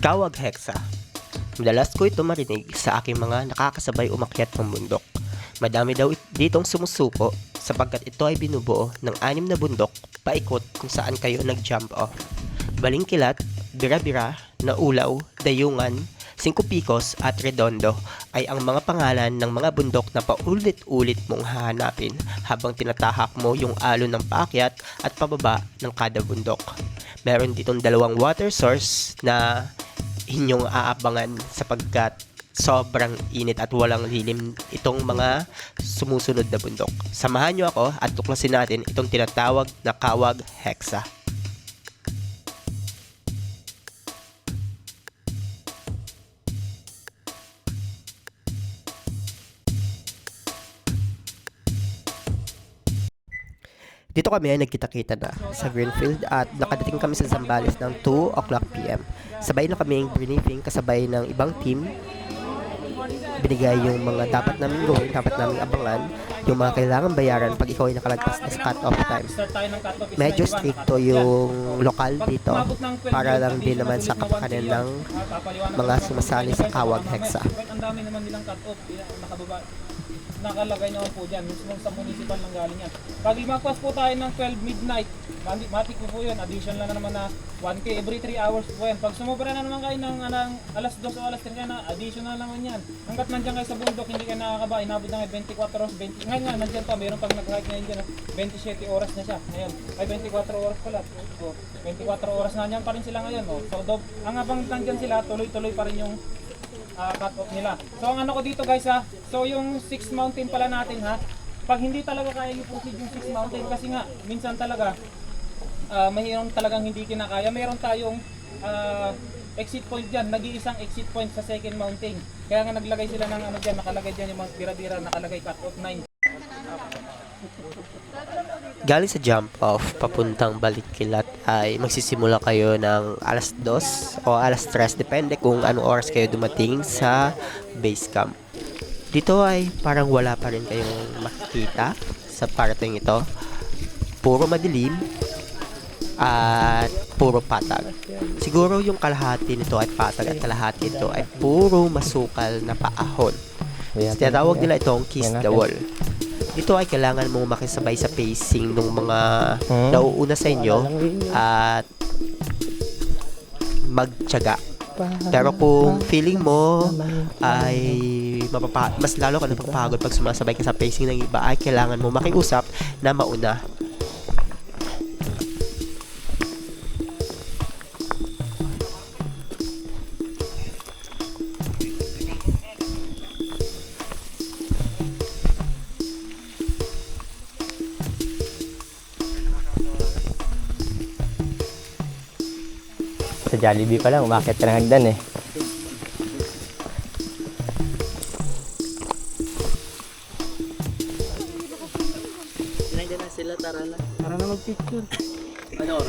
Kawag Hexa. Madalas ko ito marinig sa aking mga nakakasabay umakyat ng bundok. Madami daw ditong sumusuko sapagkat ito ay binubuo ng 6 na bundok paikot kung saan kayo nag-jump off. Balingkilat, Bira-Bira, Naulaw, Dayungan, Cinco Picos at Redondo ay ang mga pangalan ng mga bundok na paulit-ulit mong hahanapin habang tinatahak mo yung alon ng paakyat at pababa ng kada bundok. Meron ditong 2 water source na inyong aabangan sapagkat sobrang init at walang lilim itong mga sumusunod na bundok. Samahan nyo ako at tuklasin natin itong tinatawag na Kawag Hexa. Dito kami ay nagkita-kita na sa Greenfield at nakadating kami sa Zambales ng 2 o'clock PM. Sabay na kaming briefing kasabay ng ibang team. Binigay yung mga dapat namin gawin, dapat namin abangan, yung mga kailangan bayaran pag ikaw ay nakalagpas na sa cut-off time. Medyo stricto yung lokal dito para lang din naman sa kapakanan ng mga sumasali sa Kawag Hexa. Ang dami naman nilang cut-off, nakababa. Nakalagay naman po dyan, mismo sa municipal nang galing yan. Pag limagpas po tayo ng 12 midnight, matik po yun, addition lang na naman na 1K every 3 hours po yan. Pag sumobra na naman kayo ng alas 2 o alas 3 ka na, additional naman yan. Hanggat nandiyan kayo sa bundok, hindi ka nakakaba, inabot na ngayon 24 oras, 20, ngayon nga, nandiyan pa, mayroon pang nag-hike ngayon dyan, 27 oras na siya, ngayon, ay 24 oras pala. So, 24 oras na nandiyan pa rin sila ngayon. So, ang habang nandiyan sila, tuloy-tuloy pa rin yung cut off nila. So ang ano ko dito guys ha, so yung 6 mountain pala natin ha, pag hindi talaga kaya i-proceed yung 6 mountain kasi nga minsan talaga mahirong talagang hindi kinakaya, meron tayong exit point dyan, nag-iisang exit point sa second mountain, kaya nga naglagay sila ng ano dyan, nakalagay dyan yung mga bira-bira, nakalagay cut off 9. Galing sa jump off papuntang Balingkilat ay magsisimula kayo ng alas 2 o alas 3 depende kung anong oras kayo dumating sa base camp. Dito ay parang wala pa rin kayong makikita sa parating ito. Puro madilim at puro patag. Siguro yung kalahati nito ay patag at kalahati ito ay puro masukal na paahon. Tinatawag nila itong kiss the wall. Dito ay kailangan mong makisabay sa pacing ng mga nauuna sa inyo at magtiyaga. Pero kung feeling mo ay mas lalo ka napapagod pag sumasabay ka sa pacing ng iba, ay kailangan mo makiusap na mauna. Sa Jollibee pa lang, umakyat ka ng hagdan eh. Nandiyan na sila, tara na mag-picture. Ano?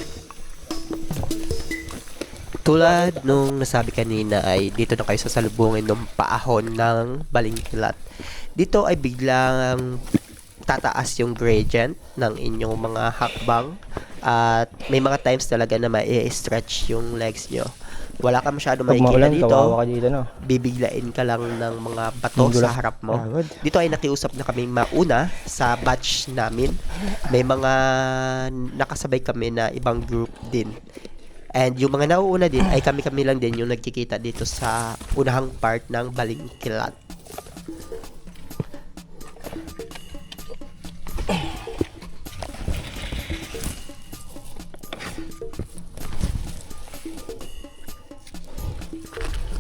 Tulad nung nasabi kanina ay dito na kayo sasalubungin ng paahon ng Balingkilat. Dito ay biglang tataas yung gradient ng inyong mga hakbang at may mga times talaga na mai-stretch yung legs nyo. Wala ka masyado makikita dito, no? bibiglain ka lang ng mga bato sa harap mo. Dito ay nakiusap na kami mauna sa batch namin. May mga nakasabay kami na ibang group din. And yung mga nauuna din ay kami-kami lang din yung nagkikita dito sa unahang part ng Balingkilat.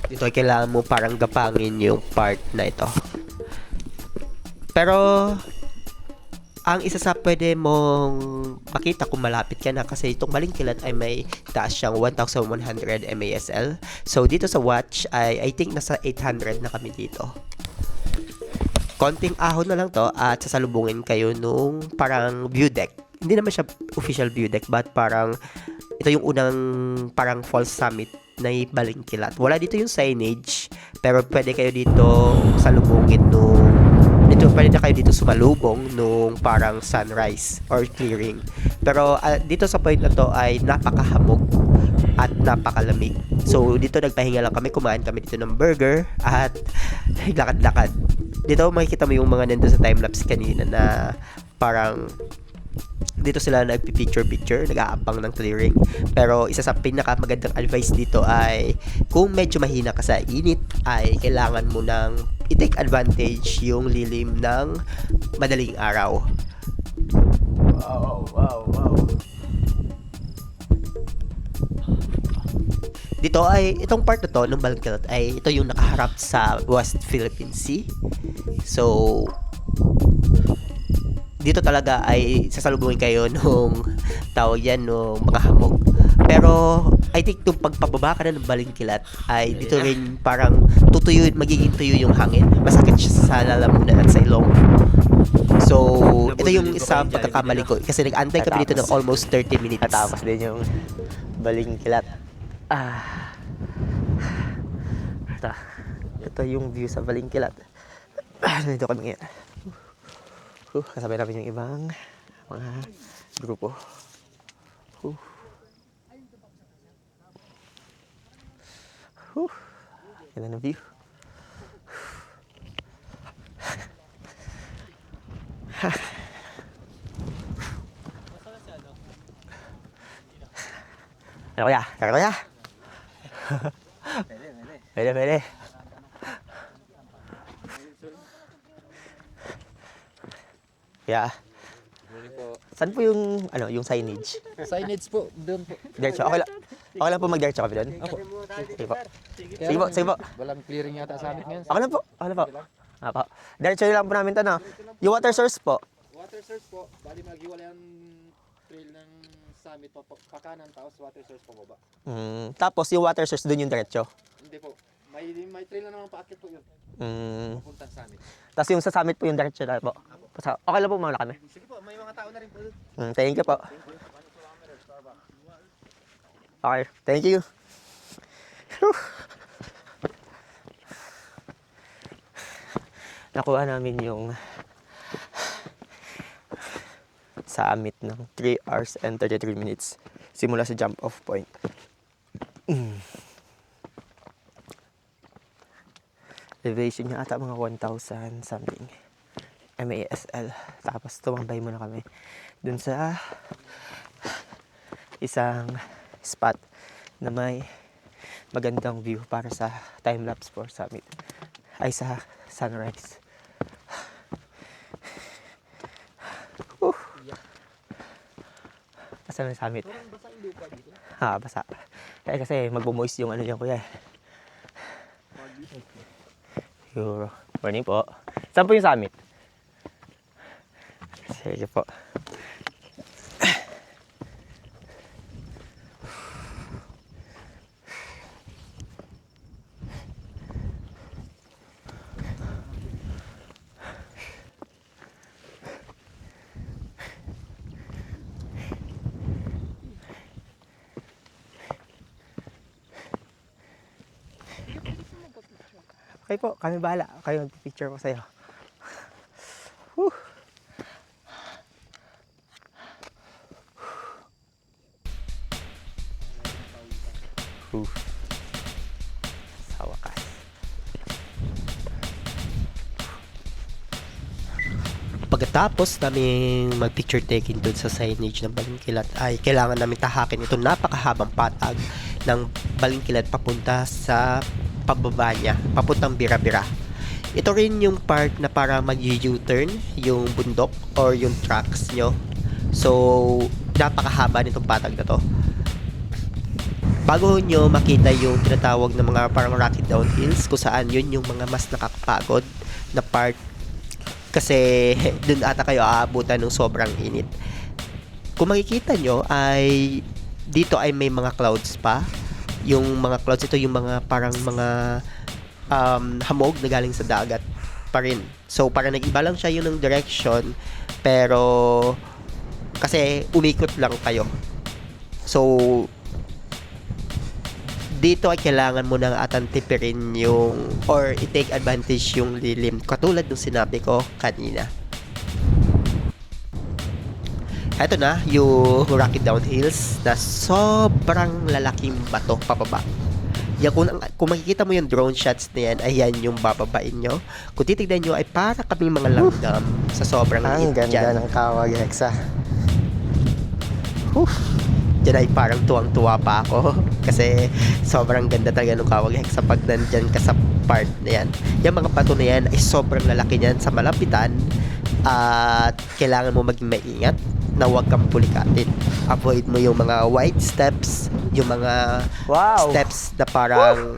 Dito ay kailangan mo parang gapangin yung part na ito. Pero ang isa sa pwede mong makita kung malapit ka na kasi itong Balingkilat ay may taas siyang 1,100 MASL. So dito sa watch ay I think nasa 800 na kami dito. Konting ahon na lang to at sasalubungin kayo nung parang view deck. Hindi naman siya official view deck but parang ito yung unang parang false summit na Balingkilat. Wala dito yung signage pero pwede kayo dito salubungin nung pwede na kayo dito sumalubong nung parang sunrise or clearing. Pero dito sa point na to ay napakahamog at napakalamig. So dito nagpahinga lang kami, kumain kami dito ng burger at lakad-lakad. Dito makikita mo yung mga nandun sa time-lapse kanina na parang dito sila nagpi-picture, nag-aabang ng clearing. Pero isa sa pinakamagandang advice dito ay kung medyo mahina ka sa init ay kailangan mo nang i-take advantage yung lilim ng madaling araw. Wow. Dito ay, itong part na to, ng Balangkilat ay ito yung nakaharap sa West Philippine Sea. So, dito talaga ay sasalubungin kayo nung tawag yan, nung mga hamog. Pero, I think nung pagpababa ka na ng Balangkilat ay dito rin parang magiging tuyo yung hangin. Masakit siya sa lalamunan at sa ilong. So, ito yung isang pagkakamali ko kasi nag-antay kami dito ng almost 30 minutes. Natapos din yung Balangkilat. Ito yung view sa Balangkilat. Nandito kami ngayon. Kasabay namin yung ibang mga grupo. Ganda ng view. Ano kaya? Kaya? Pwede. Yeah. Saan po yung yung signage? Signage po, doon po. Diretso. Okay lang po mag-diretso kami doon. Opo. Sige po. Walang clearing yata sa amin ngayon. Okay lang po. Apo. Diretso lang po namin to, no? Yung water source po. Water source po, bali maghiwalay ang trail ng summit po, pakanan, tapos water source po baba. Tapos yung water source doon yung diretso. Hindi po, may trail na naman paakit po yun, pupuntang summit. Tapos yung sa summit po yung diretso na po. Okay lang po, mauna kami. Sige po, may mga tao na rin po doon. Thank you po. Okay, thank you. Nakuha namin yung summit ng 3 hours and 33 minutes simula sa jump off point. Elevation niya ata mga 1,000 something MASL. Tapos tumambay muna kami dun sa isang spot na may magandang view para sa time-lapse for summit. Ay, sa sunrise. Basa na summit. Basa yung lupa dito. Basa. Kaya kasi magbo-moist yung yan kuya. Euro. Morning po. Saan po yung summit? Sige po. Okay po, kami bahala. Kayo mag-picture ko sa'yo. Whew. Sa wakas. Pagkatapos namin mag-picture taking doon sa signage ng Balangkilat ay kailangan namin tahakin itong napakahabang patag ng Balangkilat papunta sa pababa niya, papuntang Bira-Bira. Ito rin yung part na para mag-U-turn yung bundok or yung tracks nyo. So, napakahaba nitong patag na to. Bago nyo makita yung tinatawag na mga parang rocky downhills kung saan yun yung mga mas nakakapagod na part kasi dun ata kayo aabutan ng sobrang init. Kung makikita nyo ay dito ay may mga clouds pa. Yung mga clouds ito yung mga parang mga hamog na galing sa dagat pa rin. So parang nag-iba lang siya yun ng direction pero kasi umikot lang kayo. So dito ay kailangan mo nang atantipirin yung or i-take advantage yung lilim katulad ng sinabi ko kanina. Ito na, yung Rocky Downhills na sobrang lalaking bato pababa. Yan, kung makikita mo yung drone shots na yan, ayan yung bababain nyo. Kung titignan nyo, ay para kaming mga langgam sa sobrang Ang liit ganda dyan. ng Kawag Hexa. Diyan ay parang tuwang-tuwa pa ako. Kasi sobrang ganda talaga ng Kawag Hexa pag nandyan ka sa part na yan. Yung mga bato na yan ay sobrang lalaki niyan sa malapitan. At kailangan mo maging maingat na huwag kang pulikatin. Avoid mo yung mga wide steps, yung mga Wow! steps na parang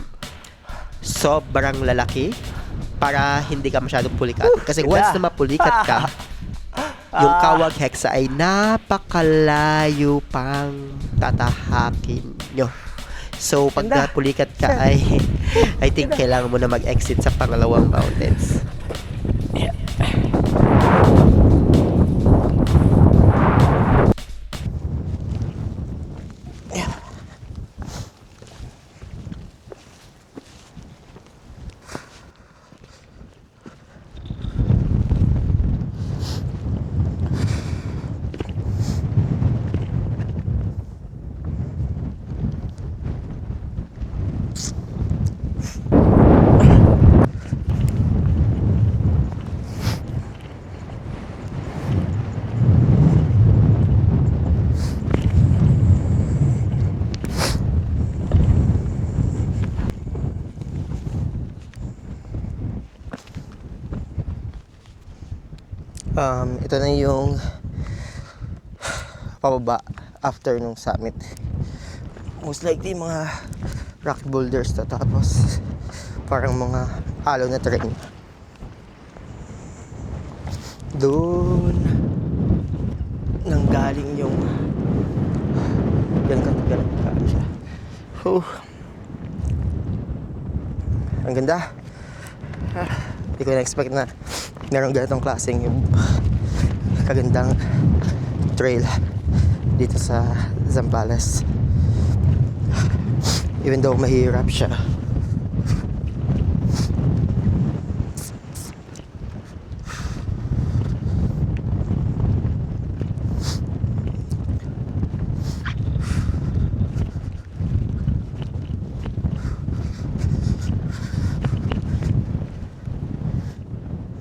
sobrang lalaki para hindi ka masyadong pulikatin. Kasi once na mapulikat ka, yung Kawag Hexa ay napakalayo pang tatahakin nyo. So, pag Ganda. napulikat ka ay I think kailangan mo na mag-exit sa pangalawang mountains. Ito na yung pababa after nung summit. Most likely mga rock boulders to, tapos parang mga alaw na terrain. Doon nanggaling yung ganun ka siya. Ang ganda. Hindi ko na-expect na meron ganitong klaseng yung kagandang trail dito sa Zambales. Even though mahirap siya.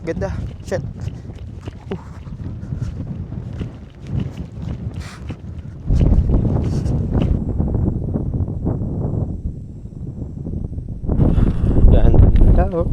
Ganda. Shit. Ganda. Oh.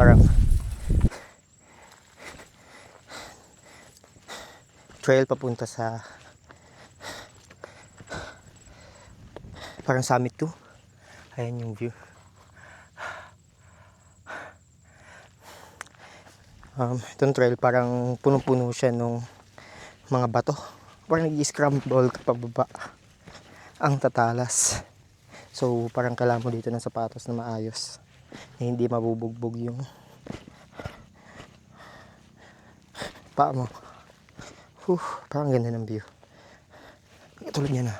parang trail papunta sa parang summit 2. Ayan yung view. Itong trail parang punong-puno siya nung mga bato. Parang nag-scramble kapag baba ang tatalas. So parang kailangan mo dito ng sapatos na maayos na hindi mabubugbog yung paa mo. Parang ganda ng view. Tulad niya na.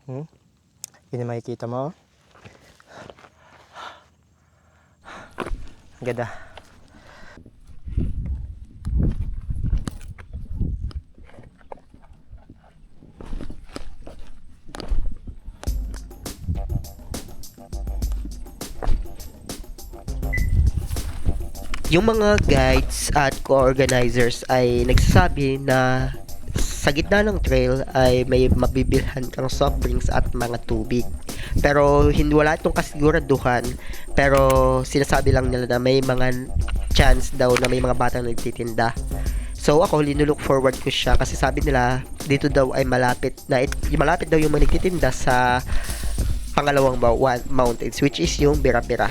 Yun yung makikita mo. Ang ganda. Yung mga guides at co-organizers ay nagsasabi na sa gitna ng trail ay may mabibilhan kang soft drinks at mga tubig. Pero hindi wala itong kasiguraduhan, pero sinasabi lang nila na may mga chance daw na may mga batang nagtitinda. So ako linulook forward ko siya kasi sabi nila dito daw ay malapit daw yung mga nagtitinda sa pangalawang mountains, which is yung Bira-Bira.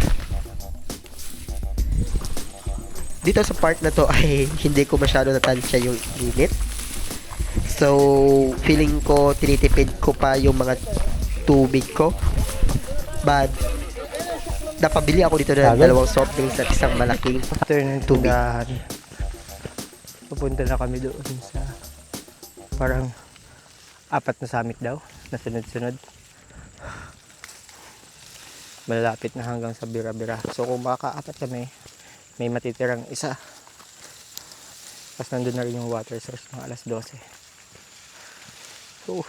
Dito sa part na to ay hindi ko masyado natansya yung init. So, feeling ko tinitipid ko pa yung mga tubig ko. But, napabili ako dito ng dalawang soft drinks at isang malaking After ng tubig. tindahan, pupunta na kami doon sa parang 4 na summit daw na sunod-sunod. Malapit na hanggang sa Bira-Bira. So kung makaka-4 kami, may matitirang isa. Tapos nandun na rin yung water source ng alas 12. So,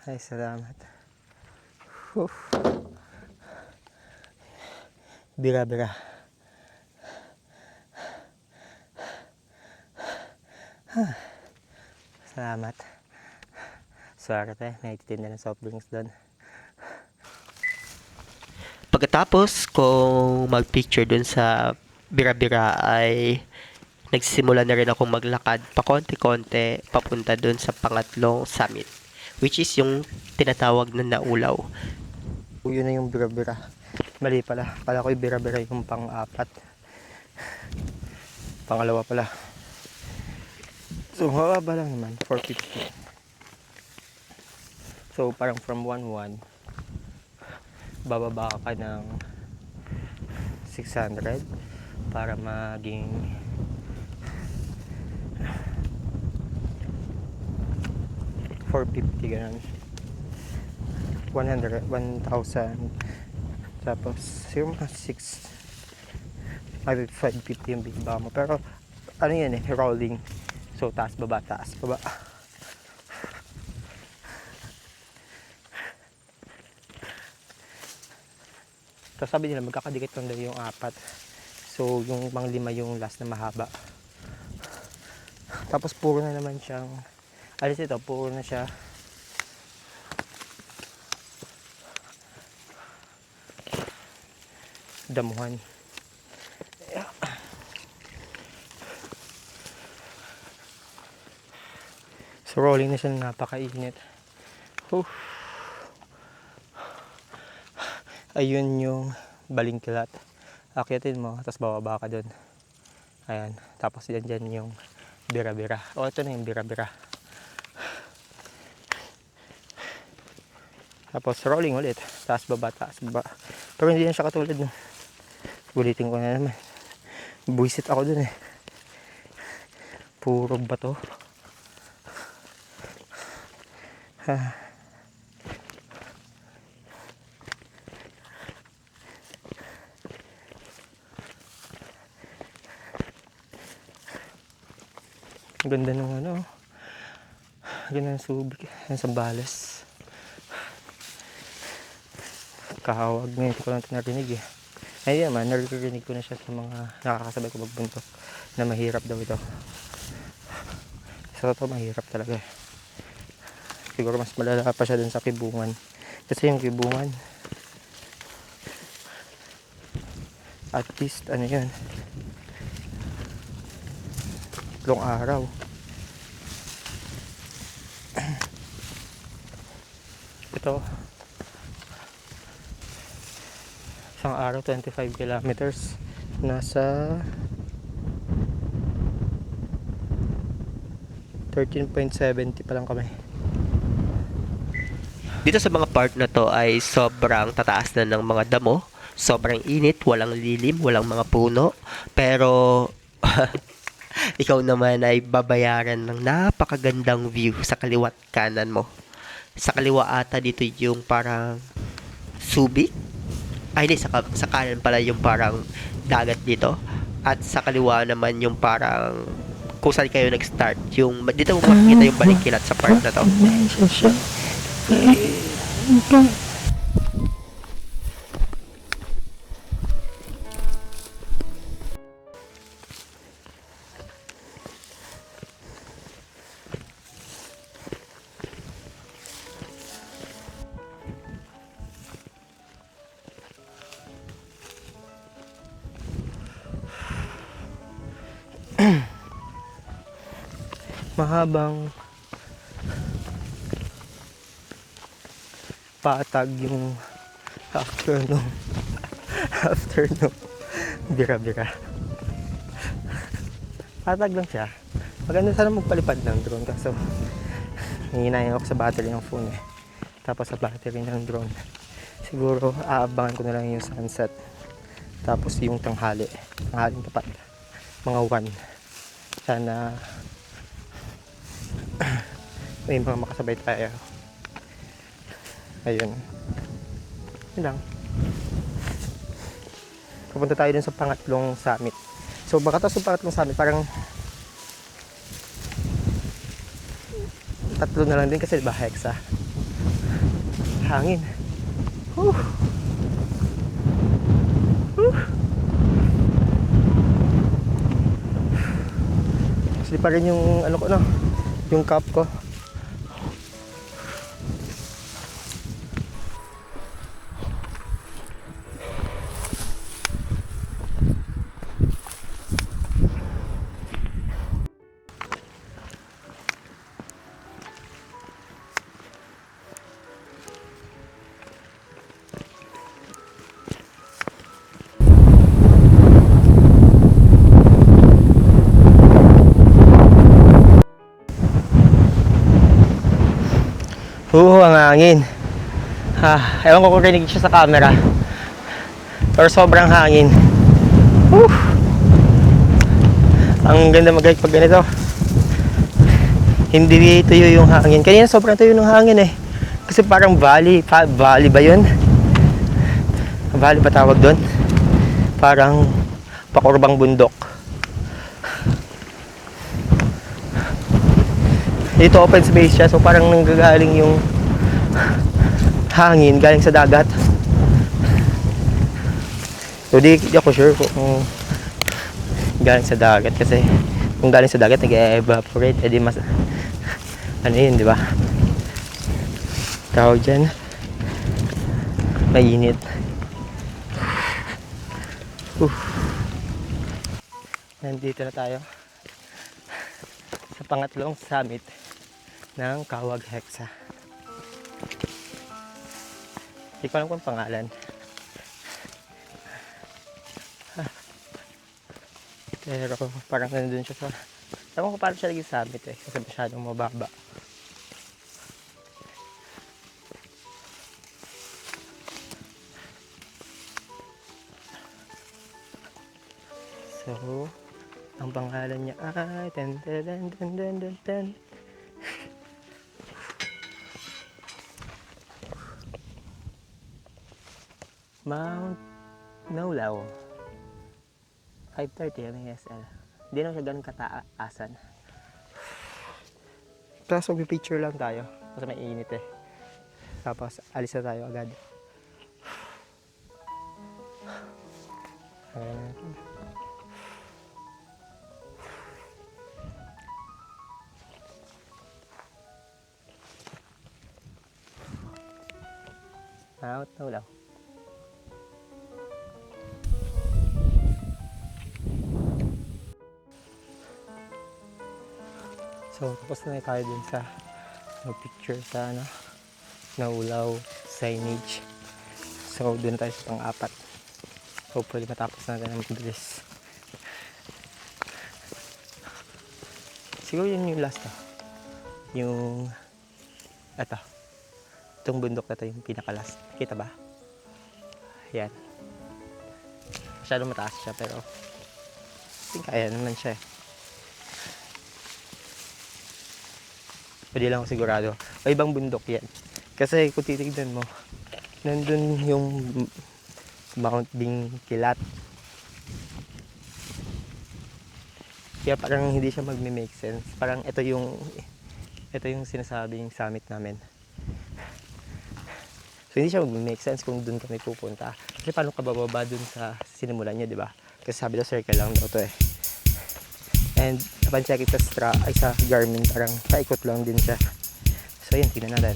ay salamat. Bira-Bira. Salamat. Swerte, may titinda ng soft drinks doon. Pagkatapos kong mag-picture dun sa Bira-Bira ay nagsimula na rin akong maglakad pa konti-konti papunta dun sa pangatlong summit, which is yung tinatawag na Naulaw. Yun na yung Bira-Bira. Mali pala. Pala ko yung Bira-Bira yung pang-4. Pangalawa pala. So, mababa lang naman. 450. So, parang from 1-1, bababa ka ng 600 para maging 450 ganun. 1,000 tapos yung mga 550 yung bigba mo, pero ano yan rolling, so taas baba. Tapos sabi nila magkakadikit lang daw yung 4, so yung pang 5 yung last na mahaba. Tapos puro na naman siyang puro na siya damuhan. So rolling na siya, napakainit. Ayun yung balingkilat. Akyatin mo, tapos bababa ka dun. Ayan, tapos dyan yung Bira-Bira. Ito na yung Bira-Bira. Tapos rolling ulit, taas baba. Pero hindi na siya katulad nun. Ulitin ko na naman. Buisit ako dun puro bato. Ganda ng Laki ng Subic. Yan sa Balas. Kahawag ngayon ko lang ito narinig eh. Ay naman, naririnig ko na siya sa mga nakakasabay ko magbuntok na mahirap daw ito. Sa totoo mahirap talaga eh. Siguro mas malala pa siya dun sa Kibungan. Kasi yung Kibungan, at least ano yun, 3 araw. Ito, isang araw 25 kilometers. Nasa 13.70 pa lang kami. Dito sa mga part na to ay sobrang tataas na ng mga damo. Sobrang init, walang lilim, walang mga puno. Pero ikaw naman ay babayaran ng napakagandang view sa kaliwat kanan mo. Sa kaliwa ata dito yung parang Subic. Ay hindi, sa kanan pala yung parang dagat dito. At sa kaliwa naman yung parang kung saan kayo nag-start. Yung, dito mo makikita yung Balingkilat sa part na to. Mahabang patag yung after nung bira-bira. Patag lang siya. Maganda sana magpalipad ng drone kaso hihinayin ako sa battery ng phone eh. Tapos sa battery ng drone siguro aabangan ko na lang yung sunset tapos yung tanghaling tapat mga 1. Sana may mga makasabay tayo. Ayun. Yun lang. Pupunta tayo dun sa pangatlong summit. So baka to sa pangatlong summit parang 3 na lang din kasi diba hexa. Hangin. Whew. Whew. Kasi pa rin yung ano ko no, yung cup ko. Ang hangin. Ewan ko kung rinig siya sa camera. Pero sobrang hangin. Ang ganda mag-hike pag ganito. Hindi tuyo yung hangin. Kanina sobrang tuyo ng hangin eh. Kasi parang valley ba yun? Valley ba tawag doon? Parang pakurbang bundok. Dito open space siya, so parang nanggagaling yung hangin galing sa dagat. So di ako sure kung galing sa dagat kasi kung galing sa dagat nag-evaporate, edi mas ano yun, di ba? Tawag dyan, mainit. Nandito na tayo sa pangatlong summit ng Kawag Hexa. Hindi ko alam kung pangalan. Pero parang nandun siya sa... Ewan ko parang siya naging summit eh. Kasi masyadong mababa. So, ang pangalan niya ay... Mount Naulaw 530 MSL. Hindi naman siya ganun kataasan. Tapos mag-picture lang tayo. Kasi may init eh. Tapos alis na tayo agad. Ayan. Out na ulaw. So, tapos na tayo dun sa picture sa naulaw signage. So, dun tayo sa pang-apat. Hopefully, matapos natin ang mabilis. Siguro yun yung last Yung, itong bundok na to yung pinaka-last. Kita ba? Yan. Masyadong mataas siya, pero I think kaya naman siya eh. Pwede lang ako sigurado. O ibang bundok yan. Kasi kung titignan mo, nandun yung Mount Bingkilat. Kaya parang hindi siya magme-make sense. Parang ito yung sinasabing summit namin. So hindi siya mag-make sense kung dun kami pupunta. Kasi paano ka bababa dun sa sinimulan niya, di ba? Kasi sabi daw circle lang daw to eh. And upon check it sa Garmin, parang paikot lang din siya. So yun, tingnan natin.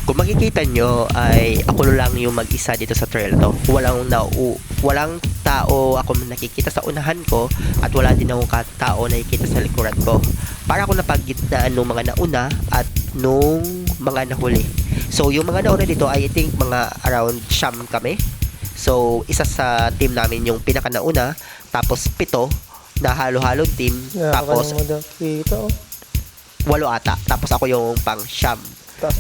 Kung makikita nyo ay ako lang yung mag-isa dito sa trail to. Walang tao ako nakikita sa unahan ko at wala din akong tao nakikita sa likuran ko. Para ako napagitnaan nung mga nauna at nung mga nahuli. So yung mga nauna dito ay I think mga around siyam kami. So isa sa team namin yung pinaka nauna, tapos 7 na halo-halong team, tapos 8 ata. Tapos ako yung pang siyam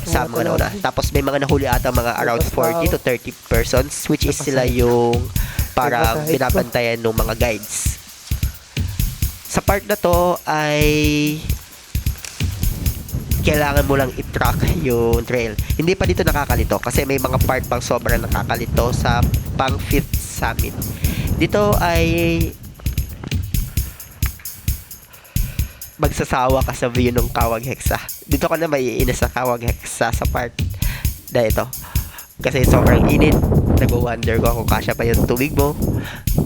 sa mga nauna. Tapos may mga nahuli ata mga around 40 to 30 persons, which is sila yung parang binabantayan ng mga guides. Sa part na to ay kailangan mo lang i-track yung trail. Hindi pa dito nakakalito kasi may mga part pang sobrang nakakalito sa pang 5th summit. Dito ay magsasawa ka sa view ng Kawag Hexa. Dito ka na maiinis sa Kawag Hexa sa part na ito. Kasi sobrang init. Nag-wonder ko kung kasya pa yung tubig mo.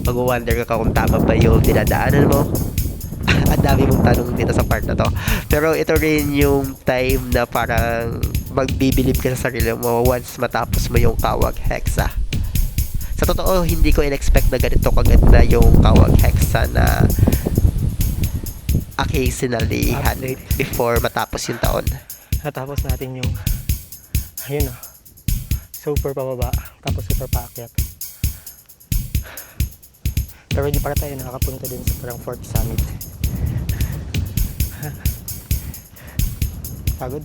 Mag-wonder ka kung tama pa yung dinadaanan mo. Ang dami mong tanong dito sa part na to. Pero ito rin yung time na parang magbibilib ka sa sarili mo once matapos mo yung Kawag Hexa. Sa totoo, hindi ko in-expect na ganito kaganda yung Kawag Hexa na aking sinalihan before matapos yung taon. Natapos natin yung ayun super pababa tapos super paakyat. Pero hindi para tayo nakakapunta din sa parang 4th summit. Pagod.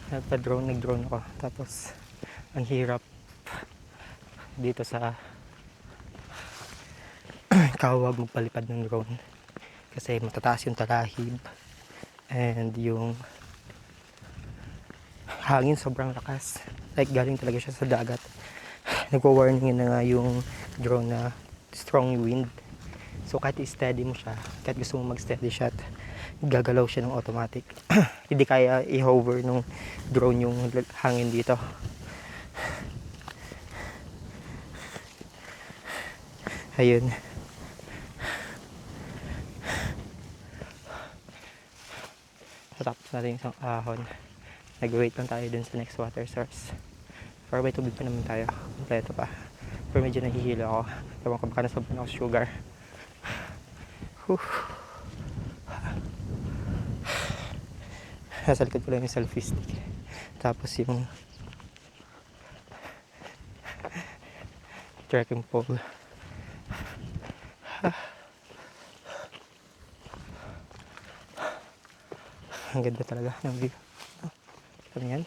Nag-drone ako. Tapos ang hirap dito sa Kawag magpalipad ng drone. Kasi matataas yung talahib and yung hangin sobrang lakas. Like galing talaga siya sa dagat. Nagwa-warning na nga yung drone na strong wind. So kahit i-steady mo siya, kahit gusto mo mag-steady shot, gagalaw siya ng automatic. Hindi kaya i-hover ng drone yung hangin dito. Ayun. Tapos natin yung isang ahon. Nag-wait lang tayo dun sa next water source. Pero may tubig pa naman tayo. Kompleto pa. Pero medyo nahihilo ako. Tawang ko baka nasobrang ako sugar. Nasa likod ko lang yung selfie stick. Tapos yung trekking pole. Ang ganda talaga ng view. Ano yan?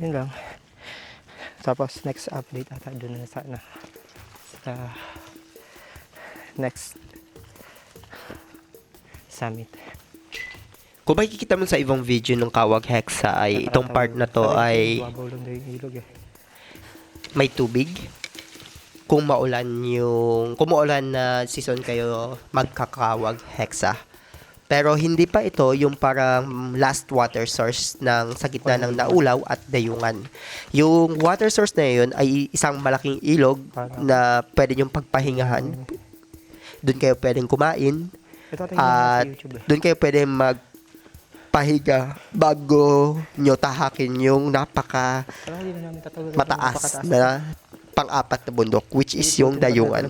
Yun lang. Tapos next update ata doon na sana sa next summit. Kung makikita mo sa ibang video ng Kawag Hexa ay itong part na to ay Babaw lang daw yung ilog eh. may tubig. Kung maulan na season kayo, magkakawag hexa. Pero hindi pa ito yung parang last water source ng sa gitna ng Naulaw at Dayungan. Yung water source na yun ay isang malaking ilog na pwede nyong pagpahingahan. Doon kayo pwedeng kumain Ito at sa YouTube eh. doon kayo pwedeng magpahiga bago nyo tahakin yung napaka Parang hindi na namin tatawag. mataas na pang-apat na bundok, which is yung Dayungan.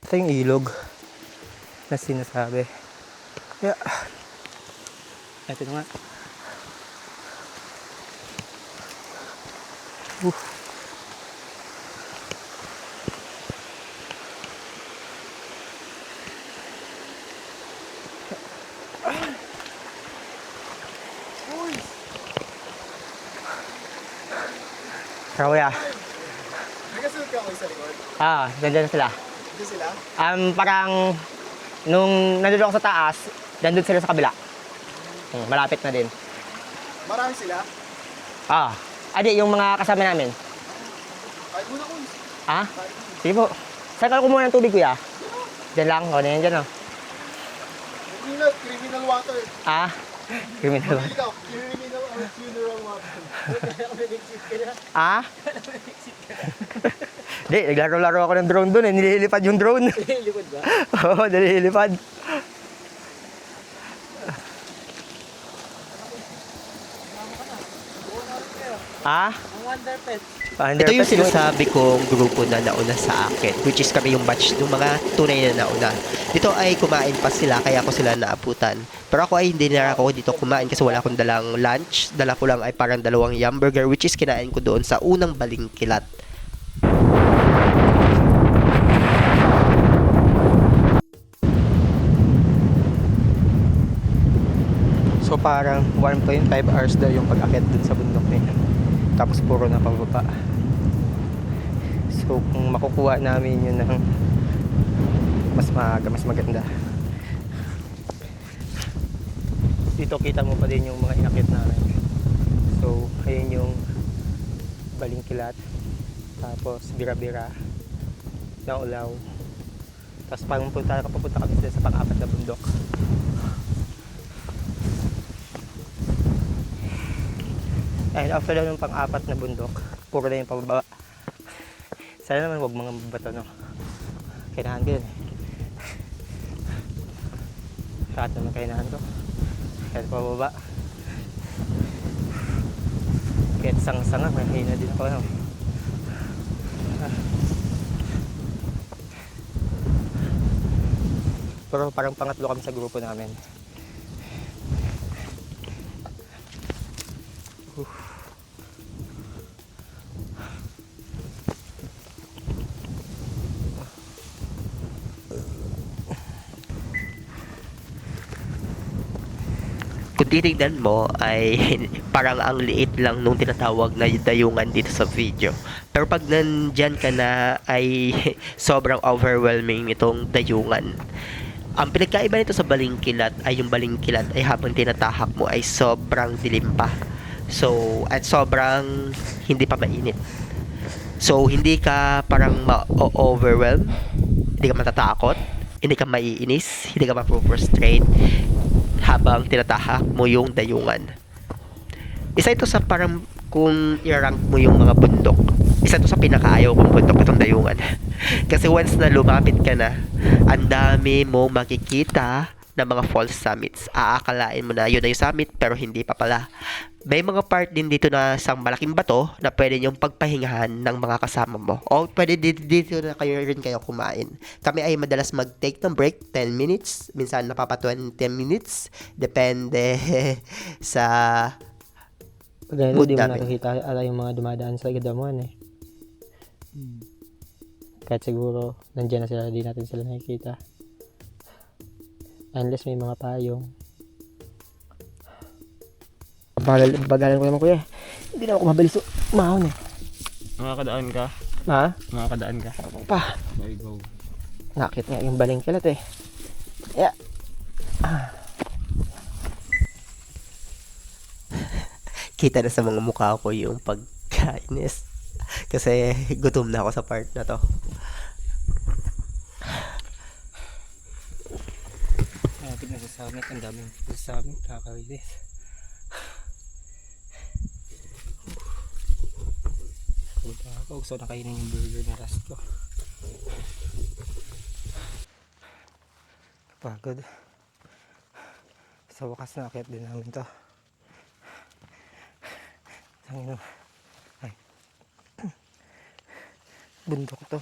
Ito yung ilog na sinasabi. Yeah. Ito na nga. Kuya. Nagasunod ka ako sa likod. Nandyan sila. Dito sila? Parang nung nandun ako sa taas, nandun sila sa kabila. Malapit na din. Marami sila? Adi, yung mga kasama namin. Kahit muna ko. Sige po. Saan ka kumuha ng tubig, kuya? Diyan lang. O, na yan dyan, o. Criminal water. Criminal water. Ikaw, criminal or funeral water. Di, naglaro-laro ako ng drone dun eh. Nililipad yung drone. Nililipad ba? Oo, nililipad. Ang Wonderpet. Ito yung sinasabi kong grupo na nauna sa akin, which is kami yung batch ng mga tunay na nauna. Dito ay kumain pa sila, kaya ako sila naaputan. Pero ako ay hindi na ako dito kumain kasi wala akong dalang lunch. Dala ko lang ay parang 2 yum burger, which is kinain ko doon sa unang balingkilat. So parang 1.5 hours daw yung pag-akit dun sa bundok na yun. Tapos puro na pababa. So kung makukuha namin yun ng mas maaga, mas maganda. Dito kita mo pa din yung mga inakit namin. So ayun yung Balingkilat. Tapos Bira-Bira. Naulaw. Tapos papunta kami sa pang-apat na bundok. And after daw ng pang-apat na bundok, puro na yung pababa. Sana naman wag mga bato, no? Kainahan ko yun eh. Lahat naman kainahan ko. Kahit pababa. Kahit sang-sanga, mahina din ako, no? Pero parang pangatlo kami sa grupo namin. Kung titignan mo ay parang ang liit lang nung tinatawag na dayungan dito sa video. Pero pag nandyan ka na ay sobrang overwhelming itong dayungan. Ang pinagkaiba nito sa balingkilat ay yung balingkilat ay habang tinatahak mo ay sobrang dilim pa. So, at sobrang hindi pa mainit. So, hindi ka parang ma-overwhelm, hindi ka matatakot, hindi ka maiinis, hindi ka ma-frustrate habang tinatahak mo yung dayungan. Isa ito sa parang kung i-rank mo yung mga bundok, isa ito sa pinakaayaw kong bundok itong dayungan. Kasi once na lumapit ka na, ang dami mo makikita na mga false summits. Aakalain mo na yun na yung summit pero hindi pa pala. May mga part din dito na isang malaking bato na pwede niyong pagpahingahan ng mga kasama mo. O pwede dito na kayo rin kayo kumain. Kami ay madalas mag-take ng break 10 minutes. Minsan napapatuan 10 minutes. Depende sa Dahil mood di mo namin. nakikita yung mga dumadaan sa Gadamuan eh. Kahit siguro nandiyan na sila, di natin sila nakikita. Unless may mga payong. Bagalan ko naman, kuya. Hindi na ako mabilis umahon eh. Makakadaan ka? Ha? Makakadaan ka? Pa. Okay, go. Nakit nga yung balingkilat eh. Yeah. Kita na sa mga mukha ko yung pagkainis. Kasi gutom na ako sa part na to. Napit na sa summit. Ang daming sa summit. Kakalilis. Punta ako. Gusto na kainin yung burger na last ko. Pagod. Sa wakas na akit din namin to. Ang ay. Bundok to.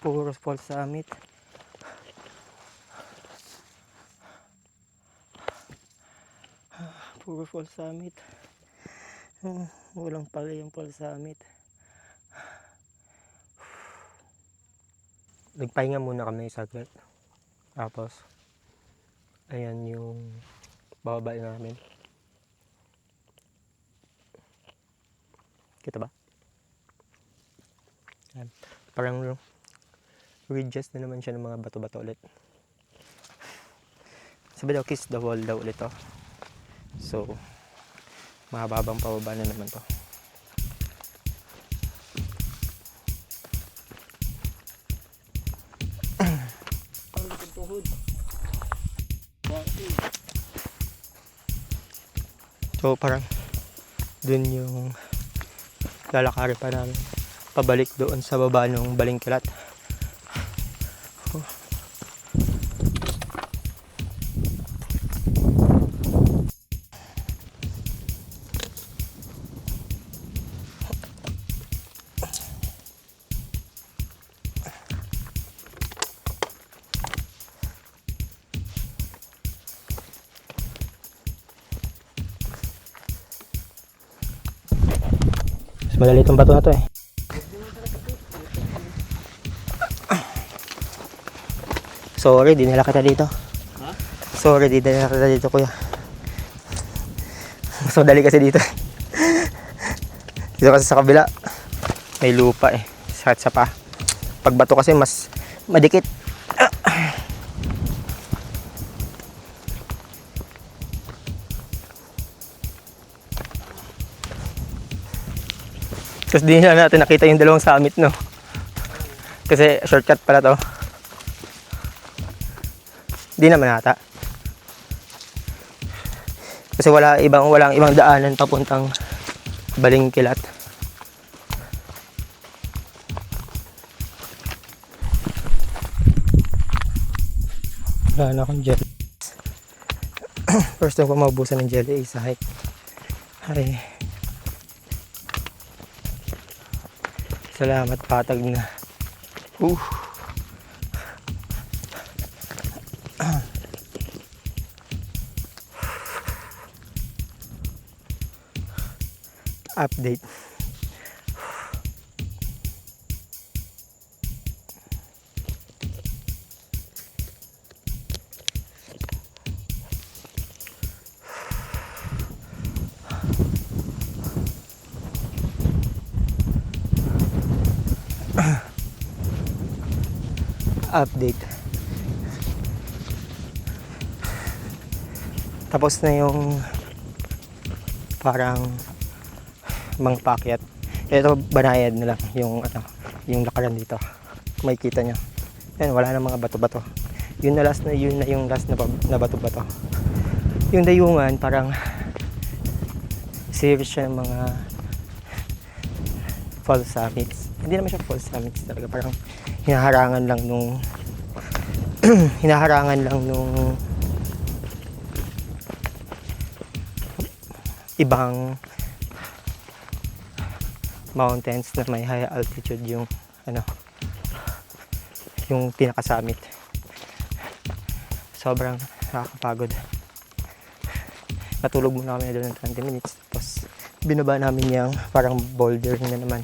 Puro fall summit. Puro fall summit. Walang pala yung fall summit. Nagpahinga muna kami saglit. Tapos ayan yung bababa namin. Kita ba? Ayan. Parang ridges na naman siya ng mga bato-bato ulit. Sabi daw kiss the wall daw ulit to. So mahababang pababa na naman to. So parang dun yung lalakarin pa namin pabalik doon sa baba ng Balingkilat. Madali itong bato na to eh. Sorry, di nila kita dito. Ha? Sorry, di nila kita dito, kuya. Mas madali kasi dito. Dito kasi sa kabila, may lupa eh. Sakit sa pa. Pag bato kasi mas madikit. Tapos di na natin nakita yung dalawang summit, no? Kasi shortcut pala to. Di naman nata. Kasi walang ibang daanan papuntang Balingkilat. Wala na akong jelly. First time ko maubusan ng jelly sa hike. Ay. Salamat, patag na. Update. Update. Tapos na yung parang mangpakyat. Ito banayad na lang yung yung lakaran dito. Makikita nyo. Yan, wala na mga bato-bato. Yun na yung last na bato-bato. Yung dayungan parang series siya ng mga fall summits. Hindi naman siya fall summits talaga, parang hinaharangan lang nung ibang mountains na may high altitude yung yung pinaka-summit. Sobrang nakakapagod. Natulog muna kami doon ng 20 minutes tapos binaba namin yung parang boulder na naman.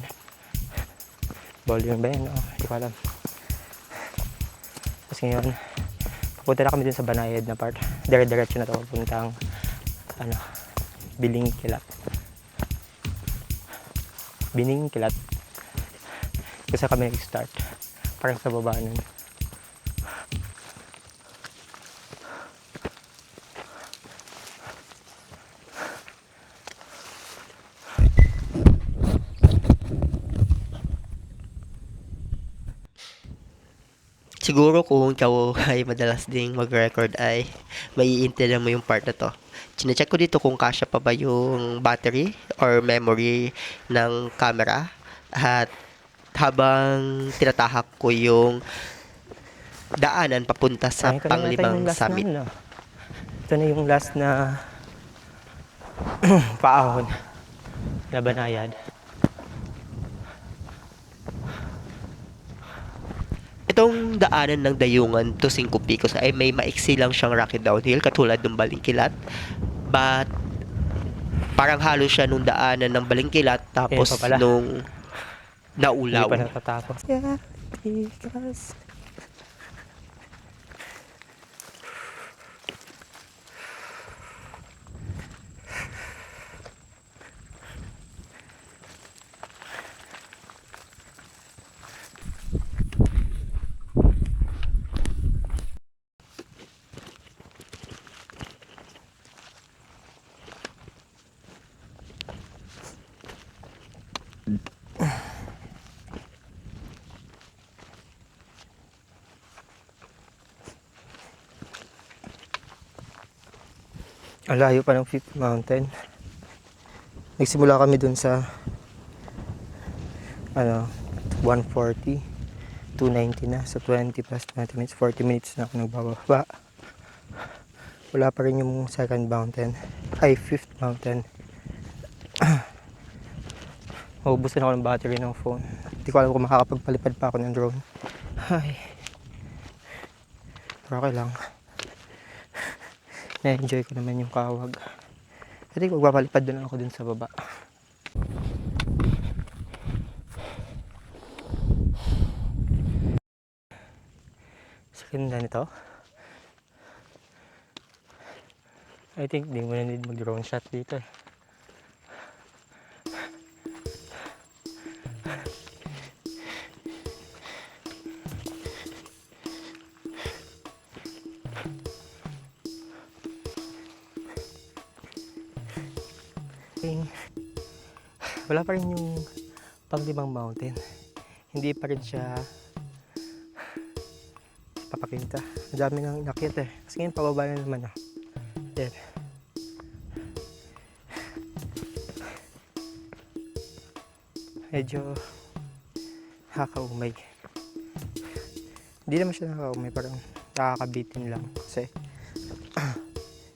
Boulder ba yan? Hindi ko alam. Tapos ngayon papunta na kami dun sa banayad na part. Dire-diretso na ito papuntang Balingkilat. Balingkilat. Kasi kami nag-start. Parang sa baba nun. Siguro kung ikaw ay madalas ding mag-record ay maiintindihan mo yung part na to. Chinecheck ko dito kung kasya pa ba yung battery or memory ng camera. At habang tinatahak ko yung daanan papunta sa Ito na yata yung panglimang last summit. na, ano. Ito na yung last na paahon na banayad. Itong daanan ng Dayungan to Cinco Picos ay may maiksi lang siyang rocky downhill katulad ng Balingkilat. But parang halo siya nung daanan ng Balingkilat tapos Ayan pa pala. nung Hindi naulaw. pa natatapos. Yeah, because... Ang layo pa ng Fifth Mountain. Nagsimula kami dun sa 140, 290 na. So 20 plus 20 minutes, 40 minutes na ako nagbababa. Wala pa rin yung second mountain. Ay, fifth mountain. Maubusan ako ng battery ng phone. Hindi ko alam kung makakapagpalipad pa ako ng drone. Ay. Pero okay lang. Na-enjoy ko naman yung kawag. I think magpapalipad doon ako dun sa baba. Sa ganda nito. I think di mo na need mag-drone shot dito eh. Wala pa rin yung panglimang mountain. Hindi pa rin siya papakita. Ang dami nang inakyat eh. Kasi ngayon pababa na naman ah. Then, medyo nakakaumay. Hindi naman siya nakakaumay, parang nakakabitin lang. Kasi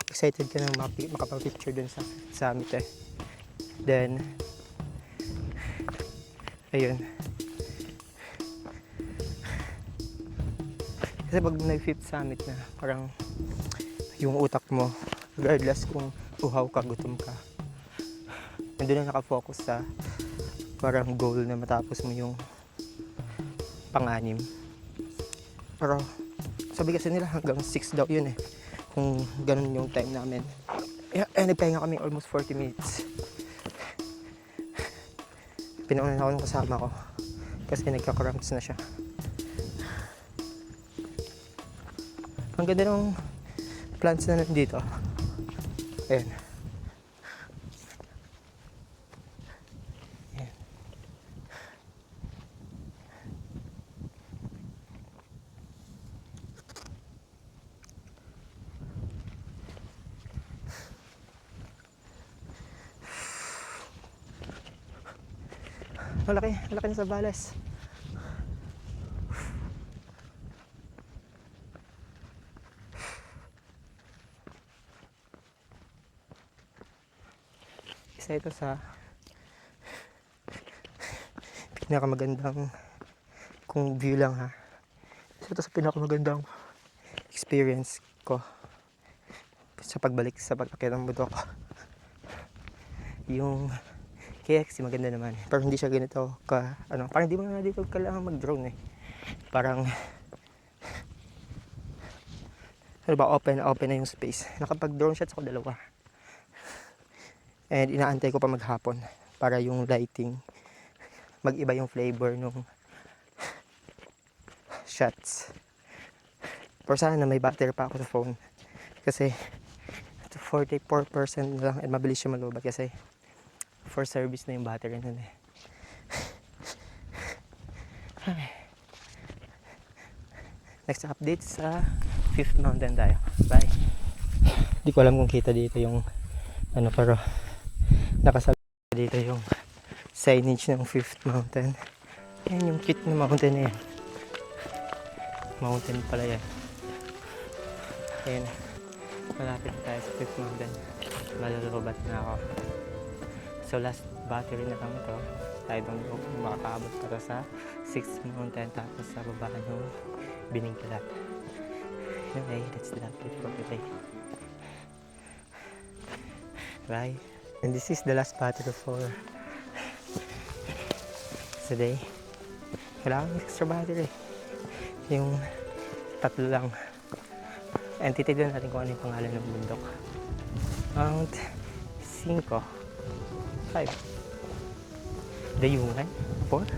excited ka na makapag-picture dun sa summit eh. Then, ayun. Kasi pag nag-fifth summit na, parang yung utak mo, regardless kung uhaw ka, gutom ka, nandun na nakafocus sa parang goal na matapos mo yung pang-anim. Pero sabi kasi nila hanggang 6 daw yun eh, kung ganun yung time namin. Nagpahinga kami almost 40 minutes. Pinaunan ako ng kasama ko kasi nagka-cramps na siya. Ang ganda ng plants na nandito. Ayan. Ayan. Malaki na sa Balas. Isa ito sa pinakamagandang, kung view lang ha, isa ito sa pinakamagandang experience ko sa pagbalik sa pag-akyat ng bundok. Yung KXC maganda naman, pero hindi siya ganito ka, parang hindi mo na dito kailangan mag-drone eh. Parang open na yung space. Nakapag-drone shots ako 2. And inaantay ko pa maghapon para yung lighting mag-iba yung flavor nung shots. Pero sana may battery pa ako sa phone kasi 44% na lang at mabilis siya malubat kasi for service na yung battery nun eh. next update sa 5th mountain tayo. Bye. Di ko alam kung kita dito yung ano, pero nakasabi dito yung signage ng 5th mountain. Ayan yung cute na mountain na yan. Mountain pala yan. Ayan. Malapit tayo sa 5th mountain. Malulubat na ako. So last battery na lang ito. I don't know kung makakaabot pa ito sa 6th mountain, tapos sa baba ng Biningkilat. Anyway, that's the update for today. Bye. And this is the last battery for today. Kailangan ng extra battery. Yung tatlo lang. And titignan natin kung ano yung pangalan ng bundok. Mount 5, 5. Dayungan, 4.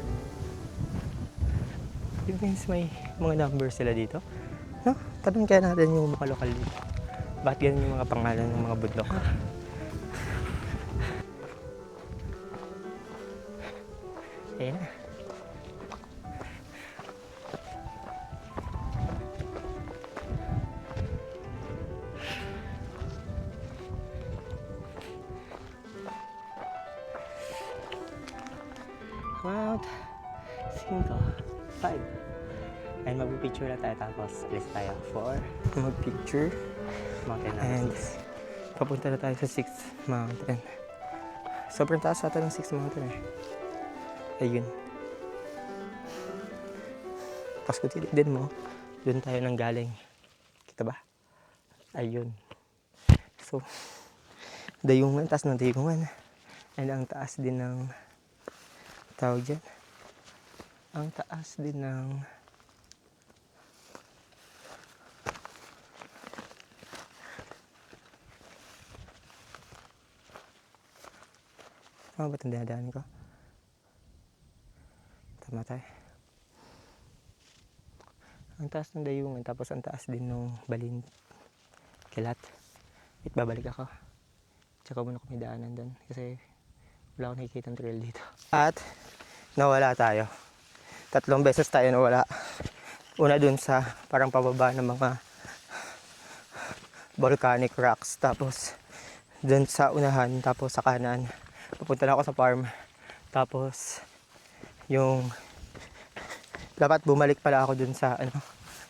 It means may mga numbers sila dito. No? Tanong kaya natin yung mga lokal dito. Bakit ganun yung mga pangalan ng mga bundok? Ayan na. Mount 5, 5. And mag-picture na tayo, tapos alis tayo for mag-picture mountain and papunta na tayo sa 6th mountain. Sobrang taas ata ng 6th mountain eh. Ayun. Tapos kung titignan mo, doon tayo nang galing. Kita ba? Ayun. So, dayungan, taas ng dayungan. And ang taas din ng tawag dyan. Ang taas din ng tama ba itong dinadaan ko? Tama tayo. Ang taas ng dayungan, tapos ang taas din ng Biningkilat. Wait, babalik ako. Tsaka muna ko may daanan doon. Kasi wala akong nakikita ng trail dito. At nawala tayo. 3 beses tayo nawala. Una dun sa parang pababa ng mga volcanic rocks. Tapos dun sa unahan, tapos sa kanan. Papunta na ako sa farm. Tapos yung dapat bumalik pala ako dun sa ano,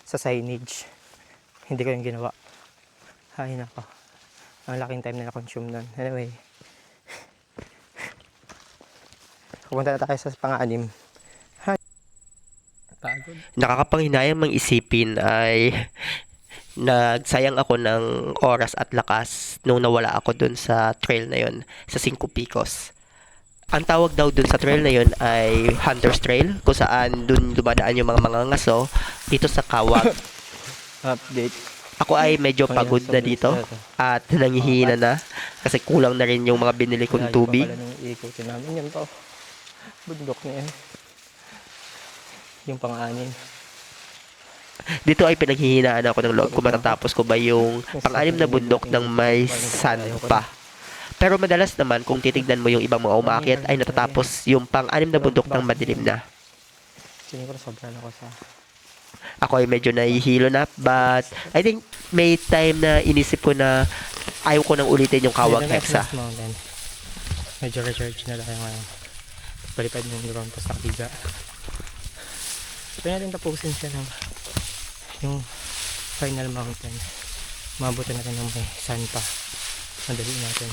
sa signage. Hindi ko yung ginawa. Ay nako. Ang laking time na na-consume nun. Anyway. Pupunta na tayo sa pang-anim. Pagod. Nakakapanghinayang mang isipin ay nagsayang ako ng oras at lakas nung nawala ako dun sa trail na yon sa 5 Picos. Ang tawag daw dun sa trail na yon ay Hunter's Trail, kung saan dun dumadaan yung mga mangangaso dito sa Kawag. Update. Ako ay medyo pagod na dito at nangihina na kasi kulang na rin yung mga binili kong tubig. Pala nung ikutin namin yan pa. Bundok na yan. Yung pang-anim. Dito ay pinaghihinaan ako ng loob kung matatapos ko ba yung pang-anim na bundok ng may sun pa. Pero madalas naman kung titignan mo yung ibang mga umaakyat ay natatapos yung pang-anim na bundok ng madilim na. Sino ko sobra na ako sa... Ako ay medyo nahihilo na, but I think may time na inisip ko na ayaw ko nang ulitin yung Kawag Hexa. Medyo recharge na tayo ngayon. Palipad yung drone pa sa kabiga. Pwede natin tapusin siya ng yung final mountain. Mabuti natin ng may sun pa. Madali natin.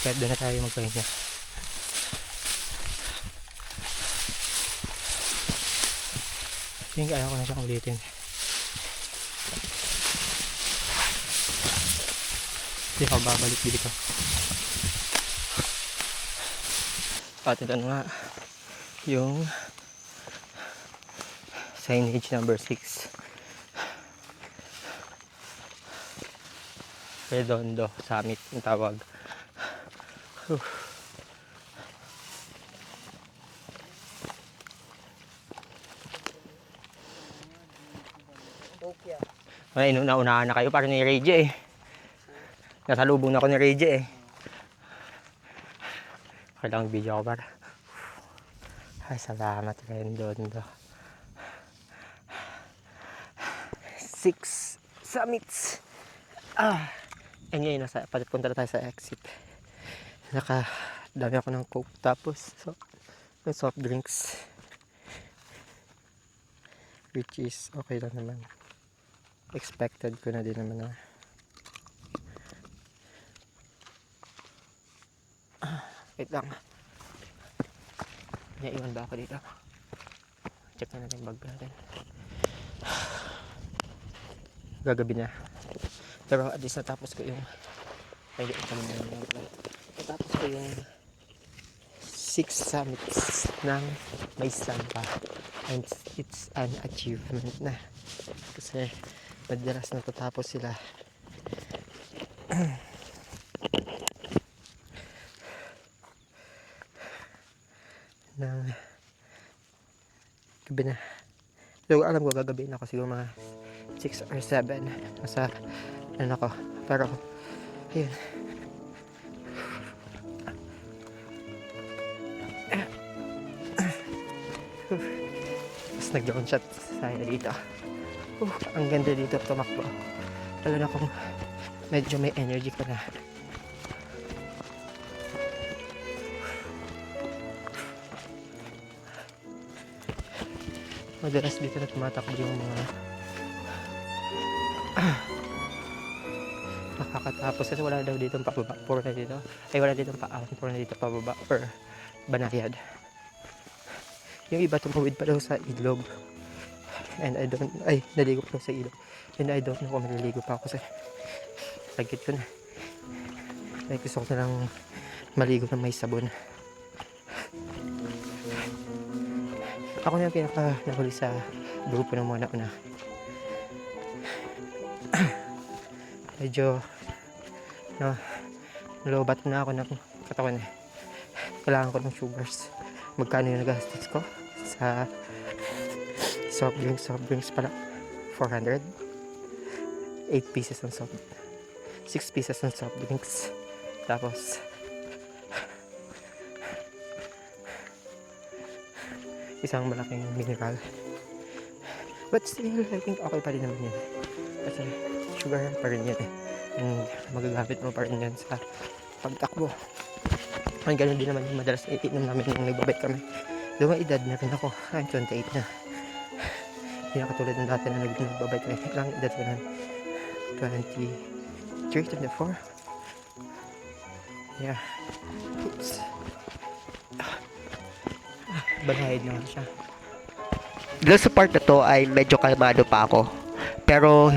Kaya doon na tayo magpahinga. Think ayaw ko na siyang ulitin. Hindi ako babalik dito. At ito nga yung signage number 6. Redondo Summit ang tawag. Ay, naunahan na kayo para ni Reggie eh. Nasalubong na ako ni Reggie eh. Kailangang video ko para. Ay, salamat Redondo. 6 summits. And ngayon punta na tayo sa exit. Dami ako ng coke tapos ng soft drinks. Which is okay lang naman. Expected ko na din naman na. Wait lang. Naiwan ba ako dito? Check na natin bag natin. Gagabi na. Pero at least natapos ko yung natapos ko yung 6 summits ng may Slampa. And it's an achievement na. Kasi madalas natatapos sila. ng gabi na. So alam ko gagabihin ako siguro mga 6 or 7 nasa ako. Pero ayun. Tapos nag-drone shot saya dito. Ang ganda dito tumakbo. Lalo na kung medyo may energy ka na. Madalas dito na tumatakbo yung mga nakakatapos kasi wala daw dito pababa, puro na dito ay wala dito paawan, puro na dito pababa or banayad. Yung iba tumawid pa daw sa ilog and naligo pa daw sa ilog and I don't know kung maliligo pa ako kasi lagit ko na gusto ko na lang maligo na may sabon. Ako na yung pinaka nahuli sa grupo ng mga nauna. Medyo nalobat na ako ng katawan eh. Kailangan ko ng sugars. Magkano yung nagastos ko sa soft drinks pala 400. 8 pieces ng 6 pieces ng soft drinks. Tapos isang malaking mineral. But still, I think okay pa rin naman yun. Kasi sugar pa rin yan eh. And magagamit mo pa rin yan sa pagtakbo. Ang ganun din naman yung madalas iinom namin nung nagbabike kami. Lumang edad na rin ako. I'm 28 na. Hindi na katulad ng dati na nagbabike kami. Ilang edad ko na? 23, 24? Yeah. Oops. Banayad naman siya. Dahil sa part na to ay medyo kalmado pa ako. Pero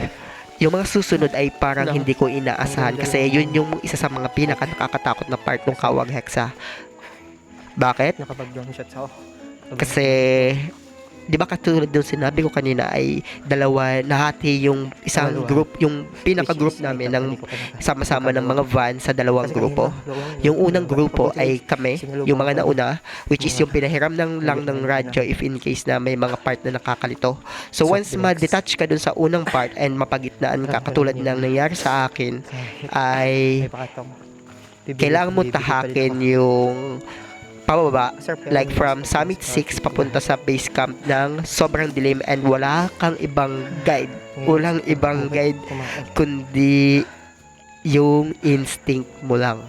yung mga susunod ay parang hindi ko inaasahan kasi yun yung isa sa mga pinaka nakakatakot na part ng Kawag Hexa. Bakit? Nakapag-drone shots ako. Kasi di ba katulad ng sinabi ko kanina ay dalawa nahati yung isang group, yung pinaka-group namin ng sama-sama ng mga van sa dalawang grupo. Yung unang grupo ay kami, yung mga nauna, which is yung pinahiram lang ng radyo if in case na may mga part na nakakalito. So once ma-detach ka dun sa unang part and mapagitnaan ka katulad ng nangyari sa akin ay kailangan mo tahakin yung pababa, like from Summit 6 papunta sa base camp ng sobrang dilim and wala kang ibang guide. Walang ibang guide kundi yung instinct mo lang.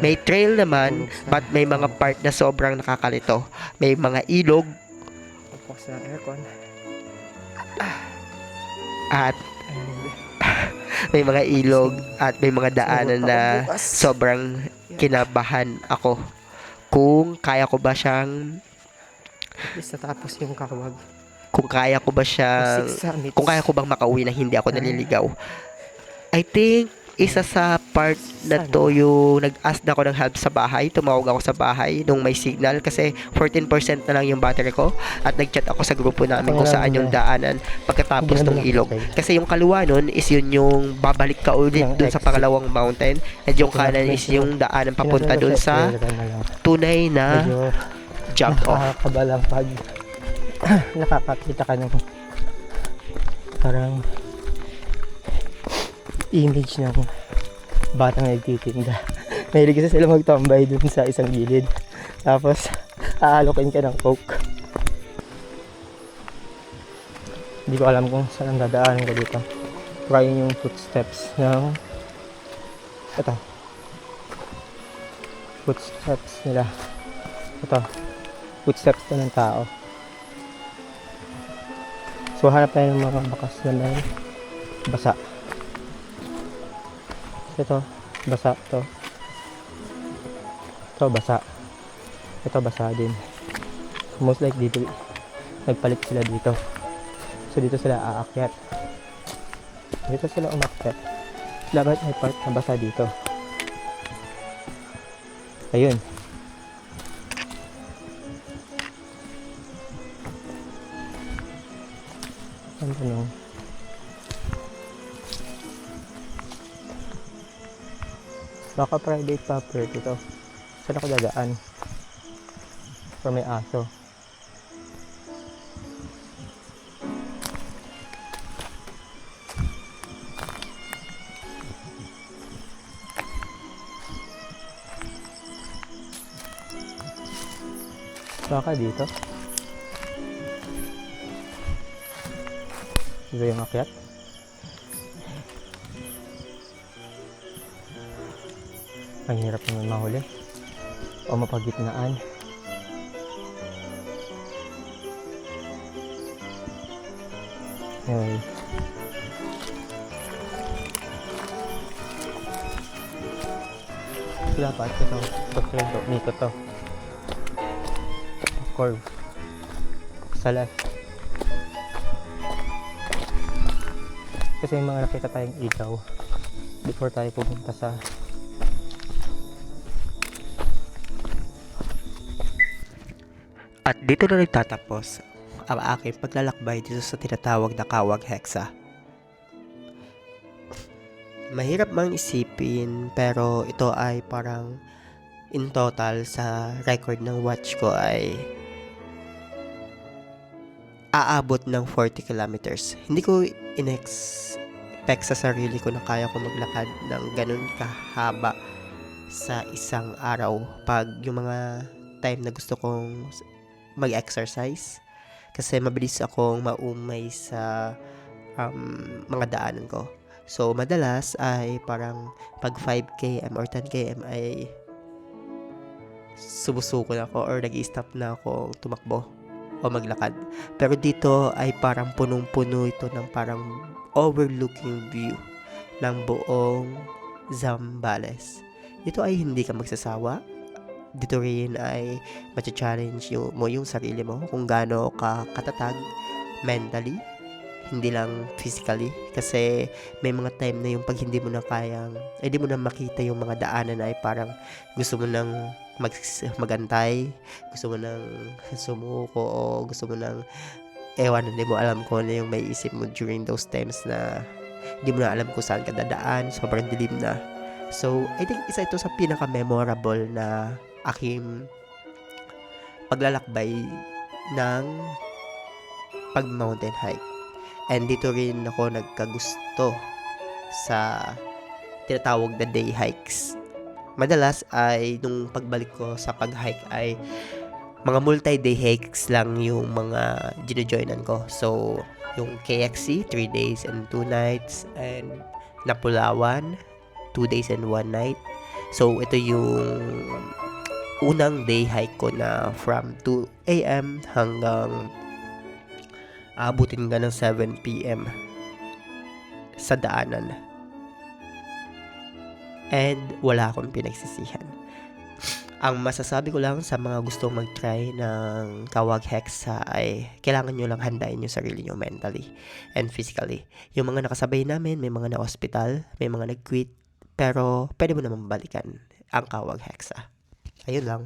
May trail naman but may mga part na sobrang nakakalito. May mga ilog at may mga ilog at may mga daanan na sobrang kinabahan ako. Kung kaya ko ba siyang tapos yung Kawag. Kung kaya ko ba siyang kung kaya ko bang makauwi na hindi ako naliligaw. I think isa sa part na to yung nag-ask na ako ng help sa bahay. Tumawag ako sa bahay nung may signal kasi 14% na lang yung battery ko at nag-chat ako sa grupo namin kung saan yung daanan pagkatapos ng ilog. Kasi yung kaliwa nun is yun yung babalik ka ulit dun sa pangalawang mountain at yung kanan is yung daanan papunta dun sa tunay na jump off. Nakakabalang pag nakakakita ka ng parang image ng batang nagtitinda. Mahilig kasi sila magtambay dun sa isang gilid. Tapos, aalokin ka ng coke. Hindi ko alam kung saan ang dadaanan ko dito. Try yung footsteps ng ito. Footsteps nila. Ito. Footsteps na ng tao. So hanap tayo ng mga bakas na may basa. Ito, basa to. Ito basa. Ito basa din. Most like dito nagpalit sila dito. So dito sila aakyat. Dito sila umakyat. Dapat may part na basa dito. Ayun. Ang tanong. Baka private property ito. Saan ako dadaan? Or may aso. Baka dito. Dito yung akyat. Ang hirap naman mahuli. O mapagitnaan. Anyway. So dapat ito. Nito to. Curve. Sa left. Kasi may mga nakita tayong ilaw before tayo pumunta sa At dito na nagtatapos ang aking paglalakbay dito sa tinatawag na Kawag Hexa. Mahirap mang isipin pero ito ay parang in total sa record ng watch ko ay aabot ng 40 kilometers. Hindi ko in-expect sa sarili ko na kaya ko maglakad ng ganun kahaba sa isang araw pag yung mga time na gusto kong mag-exercise kasi mabilis akong maumay sa mga daanan ko. So madalas ay parang pag 5 km or 10 km ay sumusuko na ako or nag-i-stop na ako tumakbo o maglakad. Pero dito ay parang punong-puno ito ng parang overlooking view ng buong Zambales. Dito ay hindi ka magsasawa. Dito rin ay matcha-challenge mo yung sarili mo kung gaano ka katatag mentally, hindi lang physically. Kasi may mga time na yung pag hindi mo na kayang, hindi mo na makita yung mga daanan ay parang gusto mo nang magantay, gusto mo nang sumuko o gusto mo nang hindi mo alam kung ano yung may isip mo during those times na hindi mo na alam kung saan ka dadaan, sobrang dilim na. So, I think isa ito sa pinaka-memorable na aking paglalakbay ng pag-mountain hike. And dito rin ako nagkagusto sa tinatawag na day hikes. Madalas ay nung pagbalik ko sa pag-hike ay mga multi-day hikes lang yung mga gino-joinan ko. So, yung KXC, 3 days and 2 nights, and Napulawan, 2 days and 1 night. So, ito yung unang day hike ko na from 2 a.m. hanggang abutin ka ng 7 p.m. sa daanan. And wala akong pinagsisihan. Ang masasabi ko lang sa mga gustong mag-try ng Kawag Hexa ay kailangan nyo lang handain yung sarili nyo mentally and physically. Yung mga nakasabay namin, may mga na-hospital, may mga nag-quit, pero pwede mo naman balikan ang Kawag Hexa. Ayun lang.